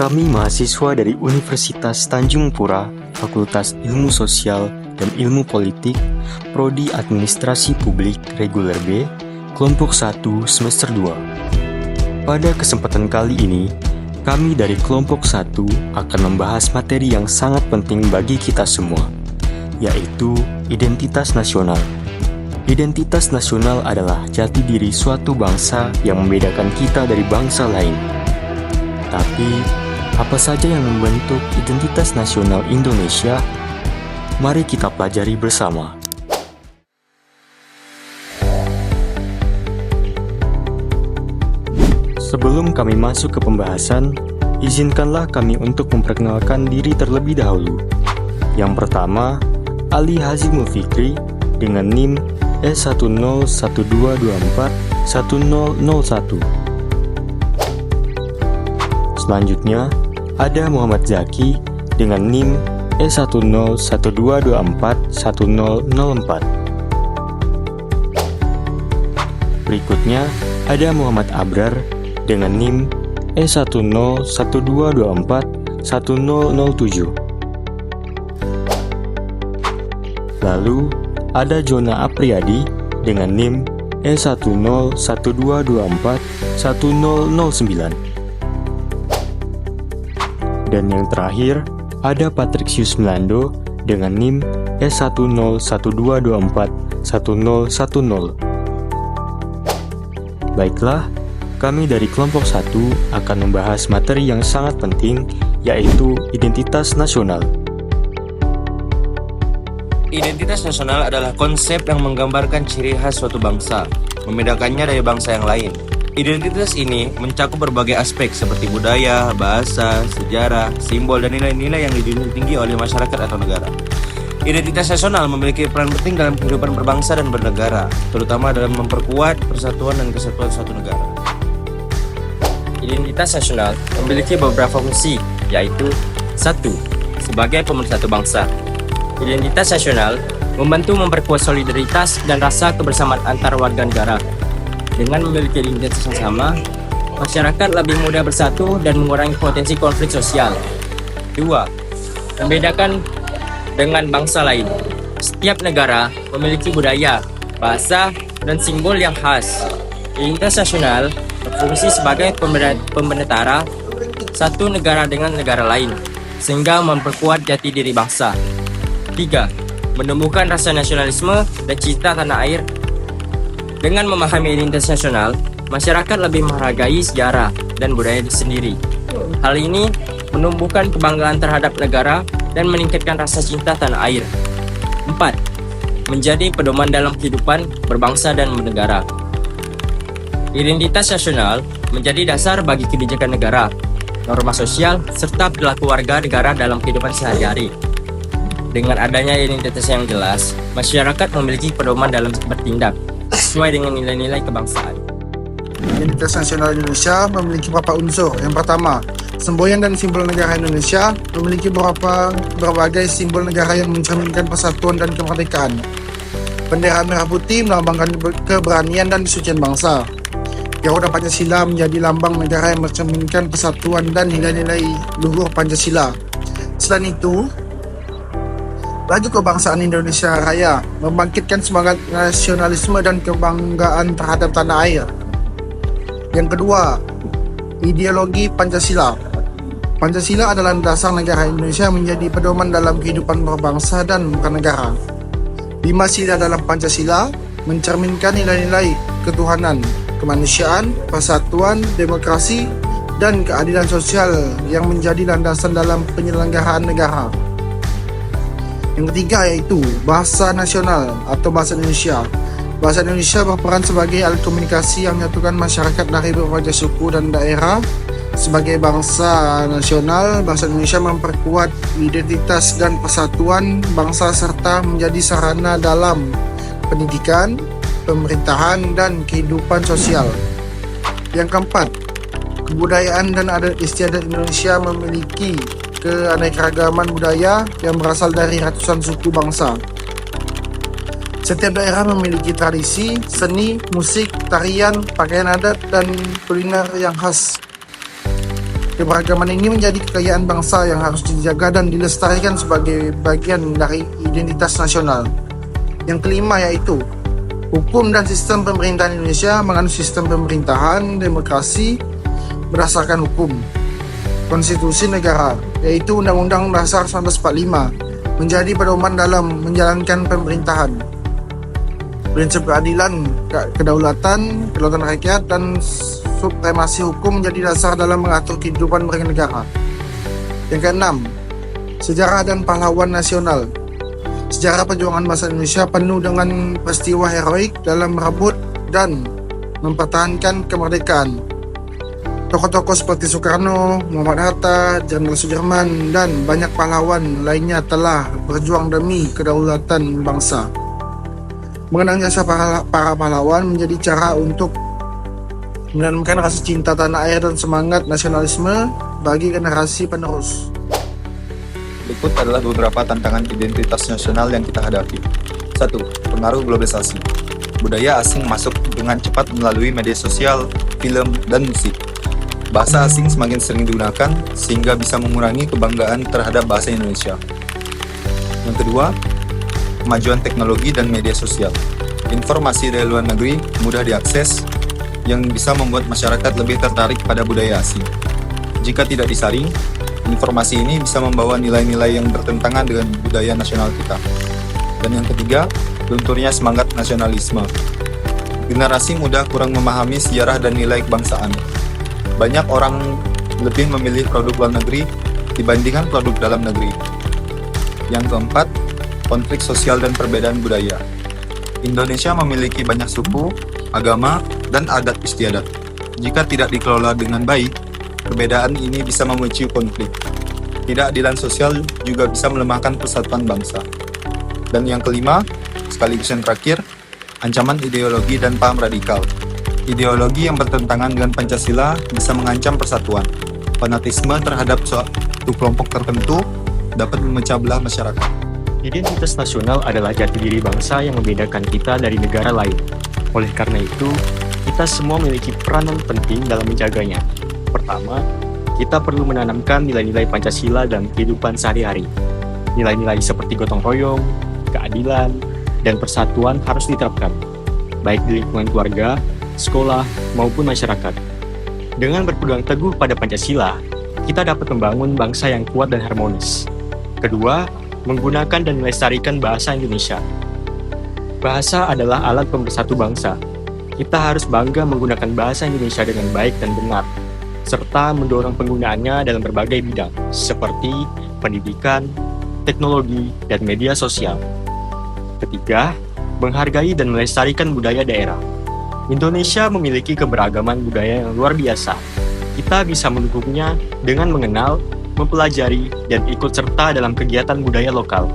Kami mahasiswa dari Universitas Tanjung Pura, Fakultas Ilmu Sosial dan Ilmu Politik, Prodi Administrasi Publik Reguler B, Kelompok 1 Semester 2. Pada kesempatan kali ini, kami dari Kelompok 1 akan membahas materi yang sangat penting bagi kita semua, yaitu identitas nasional. Identitas nasional adalah jati diri suatu bangsa yang membedakan kita dari bangsa lain. Tapi, apa saja yang membentuk identitas nasional Indonesia? Mari kita pelajari bersama. Sebelum kami masuk ke pembahasan, izinkanlah kami untuk memperkenalkan diri terlebih dahulu. Yang pertama, Ali Hazimul Fikri dengan NIM S1012241001. Selanjutnya, ada Muhammad Zaki dengan NIM S1012241004. Berikutnya, ada Muhammad Abrar dengan NIM S1012241007. Lalu, ada Jona Apriyadi dengan NIM S1012241009. Dan yang terakhir, ada Patrixius Melando dengan NIM S1012241010. Baiklah, kami dari kelompok 1 akan membahas materi yang sangat penting, yaitu identitas nasional. Identitas nasional adalah konsep yang menggambarkan ciri khas suatu bangsa, membedakannya dari bangsa yang lain. Identitas ini mencakup berbagai aspek seperti budaya, bahasa, sejarah, simbol, dan nilai-nilai yang dijunjung tinggi oleh masyarakat atau negara. Identitas nasional memiliki peran penting dalam kehidupan berbangsa dan bernegara, terutama dalam memperkuat persatuan dan kesatuan suatu negara. Identitas nasional memiliki beberapa fungsi, yaitu 1. Sebagai pemersatu bangsa. Identitas nasional membantu memperkuat solidaritas dan rasa kebersamaan antar warga negara. Dengan memiliki identitas yang sama, masyarakat lebih mudah bersatu dan mengurangi potensi konflik sosial. 2. Membedakan dengan bangsa lain. Setiap negara memiliki budaya, bahasa, dan simbol yang khas. Identitas nasional berfungsi sebagai pembenetara satu negara dengan negara lain, sehingga memperkuat jati diri bangsa. 3. Menumbuhkan rasa nasionalisme dan cinta tanah air. Dengan memahami identitas nasional, masyarakat lebih menghargai sejarah dan budaya sendiri. Hal ini menumbuhkan kebanggaan terhadap negara dan meningkatkan rasa cinta tanah air. 4. Menjadi pedoman dalam kehidupan berbangsa dan bernegara. Identitas nasional menjadi dasar bagi kebijakan negara, norma sosial, serta perilaku warga negara dalam kehidupan sehari-hari. Dengan adanya identitas yang jelas, masyarakat memiliki pedoman dalam bertindak sesuai dengan nilai-nilai kebangsaan. Identitas nasional Indonesia memiliki beberapa unsur. Yang pertama, semboyan dan simbol negara Indonesia memiliki berbagai simbol negara yang mencerminkan persatuan dan kemerdekaan. Bendera merah putih melambangkan keberanian dan kesucian bangsa. Garuda Pancasila menjadi lambang negara yang mencerminkan persatuan dan nilai-nilai luhur Pancasila. Selain itu, Lagu Kebangsaan Indonesia Raya membangkitkan semangat nasionalisme dan kebanggaan terhadap tanah air. Yang kedua, ideologi Pancasila. Pancasila adalah dasar negara Indonesia menjadi pedoman dalam kehidupan berbangsa dan bernegara. 5 sila dalam Pancasila mencerminkan nilai-nilai ketuhanan, kemanusiaan, persatuan, demokrasi, dan keadilan sosial yang menjadi landasan dalam penyelenggaraan negara. Yang ketiga yaitu bahasa nasional atau bahasa Indonesia. Bahasa Indonesia berperan sebagai alat komunikasi yang menyatukan masyarakat dari berbagai suku dan daerah. Sebagai bangsa nasional, bahasa Indonesia memperkuat identitas dan persatuan bangsa serta menjadi sarana dalam pendidikan, pemerintahan, dan kehidupan sosial. Yang keempat, kebudayaan dan adat istiadat Indonesia memiliki keanekaragaman budaya yang berasal dari ratusan suku bangsa. Setiap daerah memiliki tradisi, seni, musik, tarian, pakaian adat, dan kuliner yang khas. Keberagaman ini menjadi kekayaan bangsa yang harus dijaga dan dilestarikan sebagai bagian dari identitas nasional. Yang kelima yaitu hukum dan sistem pemerintahan Indonesia menganut sistem pemerintahan demokrasi berdasarkan hukum. Konstitusi negara, yaitu Undang-Undang Dasar 1945, menjadi pedoman dalam menjalankan pemerintahan. Prinsip keadilan, kedaulatan rakyat, dan supremasi hukum menjadi dasar dalam mengatur kehidupan bernegara. Yang keenam, sejarah dan pahlawan nasional. Sejarah perjuangan bangsa Indonesia penuh dengan peristiwa heroik dalam merebut dan mempertahankan kemerdekaan. Tokoh-tokoh seperti Soekarno, Muhammad Hatta, Jenderal Sudirman, dan banyak pahlawan lainnya telah berjuang demi kedaulatan bangsa. Mengenang jasa para pahlawan menjadi cara untuk menanamkan rasa cinta tanah air dan semangat nasionalisme bagi generasi penerus. Berikut adalah beberapa tantangan identitas nasional yang kita hadapi. 1. Pengaruh globalisasi. Budaya asing masuk dengan cepat melalui media sosial, film, dan musik. Bahasa asing semakin sering digunakan sehingga bisa mengurangi kebanggaan terhadap bahasa Indonesia. Yang kedua, kemajuan teknologi dan media sosial. Informasi dari luar negeri mudah diakses yang bisa membuat masyarakat lebih tertarik pada budaya asing. Jika tidak disaring, informasi ini bisa membawa nilai-nilai yang bertentangan dengan budaya nasional kita. Dan yang ketiga, lunturnya semangat nasionalisme. Generasi muda kurang memahami sejarah dan nilai kebangsaan. Banyak orang lebih memilih produk luar negeri dibandingkan produk dalam negeri. Yang keempat, konflik sosial dan perbedaan budaya. Indonesia memiliki banyak suku, agama, dan adat istiadat. Jika tidak dikelola dengan baik, perbedaan ini bisa memicu konflik. Ketidakadilan sosial juga bisa melemahkan persatuan bangsa. Dan yang kelima, sekaligus yang terakhir, ancaman ideologi dan paham radikal. Ideologi yang bertentangan dengan Pancasila bisa mengancam persatuan. Fanatisme terhadap suatu kelompok tertentu dapat memecah belah masyarakat. Identitas nasional adalah jati diri bangsa yang membedakan kita dari negara lain. Oleh karena itu, kita semua memiliki peranan penting dalam menjaganya. Pertama, kita perlu menanamkan nilai-nilai Pancasila dalam kehidupan sehari-hari. Nilai-nilai seperti gotong royong, keadilan, dan persatuan harus diterapkan, baik di lingkungan keluarga, sekolah, maupun masyarakat. Dengan berpegang teguh pada Pancasila, kita dapat membangun bangsa yang kuat dan harmonis. Kedua, menggunakan dan melestarikan bahasa Indonesia. Bahasa adalah alat pemersatu bangsa. Kita harus bangga menggunakan bahasa Indonesia dengan baik dan benar, serta mendorong penggunaannya dalam berbagai bidang, seperti pendidikan, teknologi, dan media sosial. Ketiga, menghargai dan melestarikan budaya daerah. Indonesia memiliki keberagaman budaya yang luar biasa. Kita bisa mendukungnya dengan mengenal, mempelajari, dan ikut serta dalam kegiatan budaya lokal,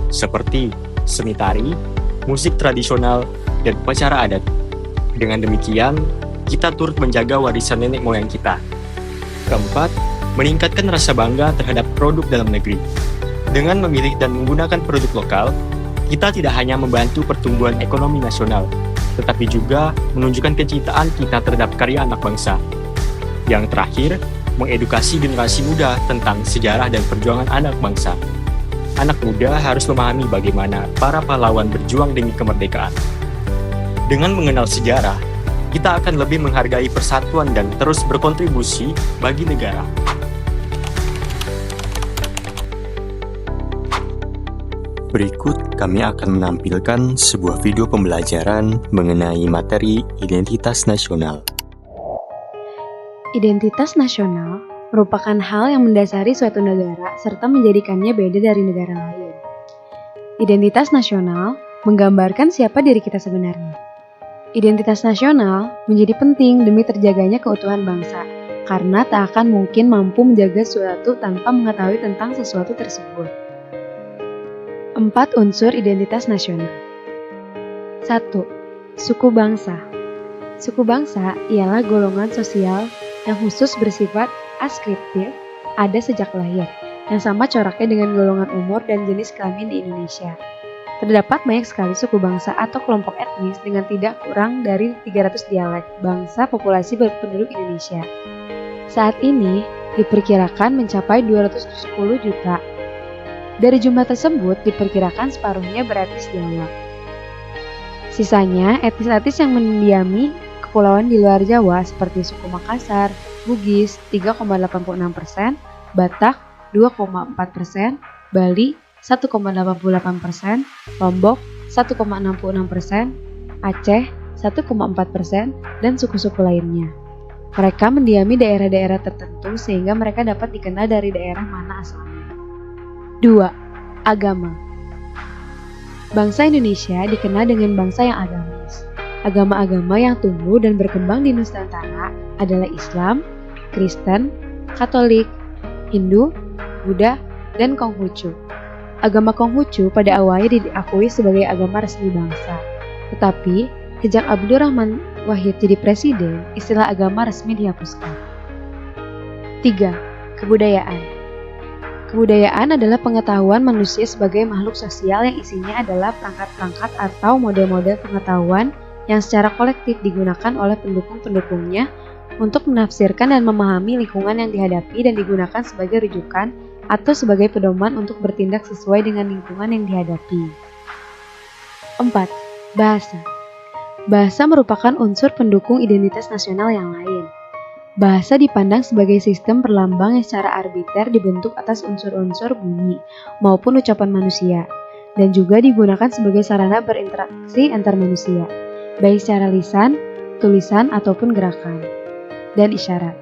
seperti seni tari, musik tradisional, dan upacara adat. Dengan demikian, kita turut menjaga warisan nenek moyang kita. Keempat, meningkatkan rasa bangga terhadap produk dalam negeri. Dengan memilih dan menggunakan produk lokal, kita tidak hanya membantu pertumbuhan ekonomi nasional, tetapi juga menunjukkan kecintaan kita terhadap karya anak bangsa. Yang terakhir, mengedukasi generasi muda tentang sejarah dan perjuangan anak bangsa. Anak muda harus memahami bagaimana para pahlawan berjuang demi kemerdekaan. Dengan mengenal sejarah, kita akan lebih menghargai persatuan dan terus berkontribusi bagi negara. Berikut kami akan menampilkan sebuah video pembelajaran mengenai materi identitas nasional. Identitas nasional merupakan hal yang mendasari suatu negara serta menjadikannya beda dari negara lain. Identitas nasional menggambarkan siapa diri kita sebenarnya. Identitas nasional menjadi penting demi terjaganya keutuhan bangsa, karena tak akan mungkin mampu menjaga sesuatu tanpa mengetahui tentang sesuatu tersebut. 4 unsur identitas nasional. 1. Suku bangsa. Suku bangsa ialah golongan sosial yang khusus bersifat askriptif, ada sejak lahir, yang sama coraknya dengan golongan umur dan jenis kelamin di Indonesia. Terdapat banyak sekali suku bangsa atau kelompok etnis dengan tidak kurang dari 300 dialek bangsa populasi berpenduduk Indonesia. Saat ini, diperkirakan mencapai 210 juta. Dari jumlah tersebut, diperkirakan separuhnya beretnis Jawa. Sisanya, etnis-etnis yang mendiami kepulauan di luar Jawa seperti suku Makassar, Bugis 3,86%, Batak 2,4%, Bali 1,88%, Lombok 1,66%, Aceh 1,4%, dan suku-suku lainnya. Mereka mendiami daerah-daerah tertentu sehingga mereka dapat dikenal dari daerah mana asalnya. 2. Agama. Bangsa Indonesia dikenal dengan bangsa yang agamis. Agama-agama yang tumbuh dan berkembang di Nusantara adalah Islam, Kristen, Katolik, Hindu, Buddha, dan Konghucu. Agama Konghucu pada awalnya diakui sebagai agama resmi bangsa. Tetapi, sejak Abdurrahman Wahid jadi presiden, istilah agama resmi dihapuskan. 3. Kebudayaan. Kebudayaan adalah pengetahuan manusia sebagai makhluk sosial yang isinya adalah perangkat-perangkat atau model-model pengetahuan yang secara kolektif digunakan oleh pendukung-pendukungnya untuk menafsirkan dan memahami lingkungan yang dihadapi dan digunakan sebagai rujukan atau sebagai pedoman untuk bertindak sesuai dengan lingkungan yang dihadapi. 4. Bahasa. Bahasa merupakan unsur pendukung identitas nasional yang lain. Bahasa dipandang sebagai sistem perlambang yang secara arbiter dibentuk atas unsur-unsur bunyi maupun ucapan manusia, dan juga digunakan sebagai sarana berinteraksi antar manusia, baik secara lisan, tulisan, ataupun gerakan, dan isyarat.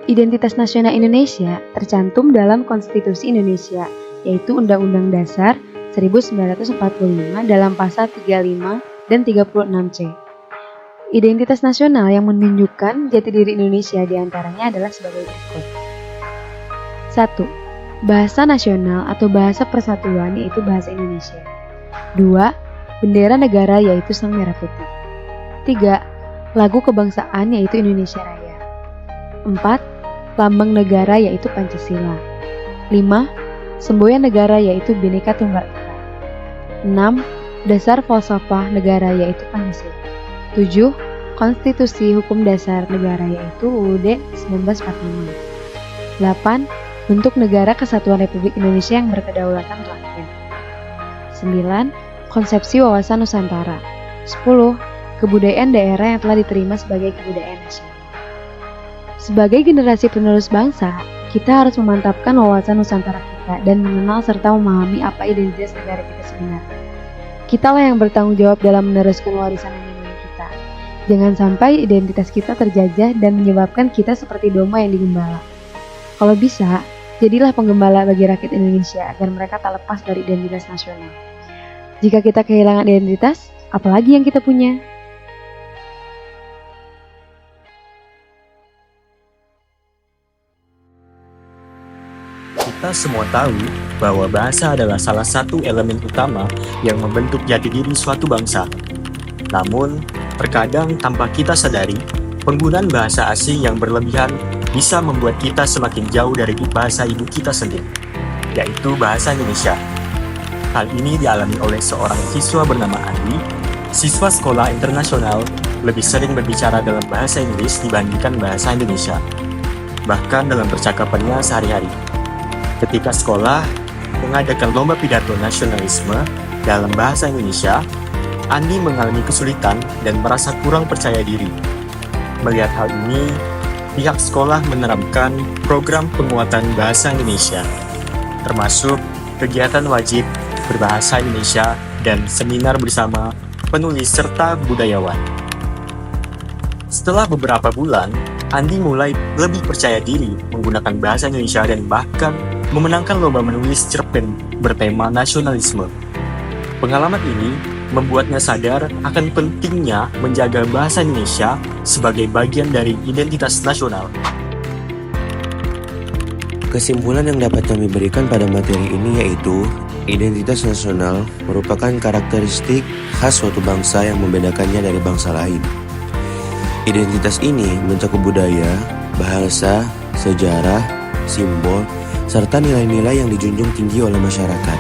Identitas nasional Indonesia tercantum dalam Konstitusi Indonesia, yaitu Undang-Undang Dasar 1945 dalam pasal 35 dan 36C. Identitas nasional yang menunjukkan jati diri Indonesia diantaranya adalah sebagai berikut. 1. Bahasa nasional atau bahasa persatuan yaitu bahasa Indonesia. 2. Bendera negara yaitu Sang Merah Putih. 3. Lagu kebangsaan yaitu Indonesia Raya. 4. Lambang negara yaitu Pancasila. 5. Semboyan negara yaitu Bhinneka Tunggal Ika. 6. Dasar falsafah negara yaitu Pancasila. 7. Konstitusi Hukum Dasar Negara yaitu UUD 1945. 8. Bentuk Negara Kesatuan Republik Indonesia yang berkedaulatan rakyat. 9. Konsepsi wawasan Nusantara. 10. Kebudayaan daerah yang telah diterima sebagai kebudayaan nasional. Sebagai generasi penerus bangsa, kita harus memantapkan wawasan Nusantara kita dan mengenal serta memahami apa identitas negara kita sebenarnya. Kitalah yang bertanggung jawab dalam meneruskan warisan nenek kita. Jangan sampai identitas kita terjajah dan menyebabkan kita seperti domba yang digembala. Kalau bisa, jadilah penggembala bagi rakyat Indonesia agar mereka tak lepas dari identitas nasional. Jika kita kehilangan identitas, apalagi yang kita punya? Kita semua tahu bahwa bahasa adalah salah satu elemen utama yang membentuk jati diri suatu bangsa. Namun, terkadang tanpa kita sadari, penggunaan bahasa asing yang berlebihan bisa membuat kita semakin jauh dari bahasa ibu kita sendiri, yaitu bahasa Indonesia. Hal ini dialami oleh seorang siswa bernama Andi, siswa sekolah internasional, lebih sering berbicara dalam bahasa Inggris dibandingkan bahasa Indonesia, bahkan dalam percakapannya sehari-hari. Ketika sekolah mengadakan lomba pidato nasionalisme dalam bahasa Indonesia, Andi mengalami kesulitan dan merasa kurang percaya diri. Melihat hal ini, pihak sekolah menerapkan program penguatan bahasa Indonesia, termasuk kegiatan wajib berbahasa Indonesia dan seminar bersama penulis serta budayawan. Setelah beberapa bulan, Andi mulai lebih percaya diri menggunakan bahasa Indonesia dan bahkan memenangkan lomba menulis cerpen bertema nasionalisme. Pengalaman ini membuatnya sadar akan pentingnya menjaga bahasa Indonesia sebagai bagian dari identitas nasional. Kesimpulan yang dapat kami berikan pada materi ini yaitu identitas nasional merupakan karakteristik khas suatu bangsa yang membedakannya dari bangsa lain. Identitas ini mencakup budaya, bahasa, sejarah, simbol, serta nilai-nilai yang dijunjung tinggi oleh masyarakat.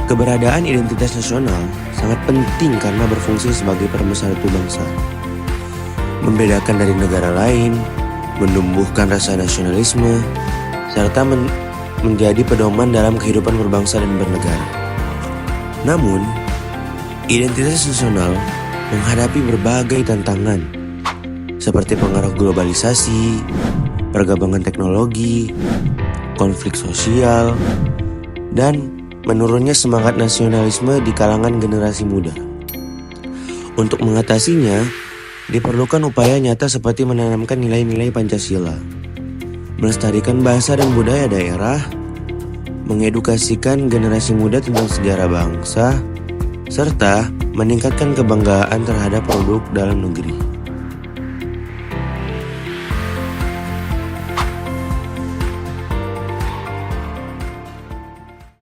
Keberadaan identitas nasional sangat penting karena berfungsi sebagai pemersatu bangsa, membedakan dari negara lain, menumbuhkan rasa nasionalisme, serta menjadi pedoman dalam kehidupan berbangsa dan bernegara. Namun, identitas nasional menghadapi berbagai tantangan, seperti pengaruh globalisasi, perkembangan teknologi, konflik sosial, dan menurunnya semangat nasionalisme di kalangan generasi muda. Untuk mengatasinya, diperlukan upaya nyata seperti menanamkan nilai-nilai Pancasila, melestarikan bahasa dan budaya daerah, mengedukasikan generasi muda tentang sejarah bangsa, serta meningkatkan kebanggaan terhadap produk dalam negeri.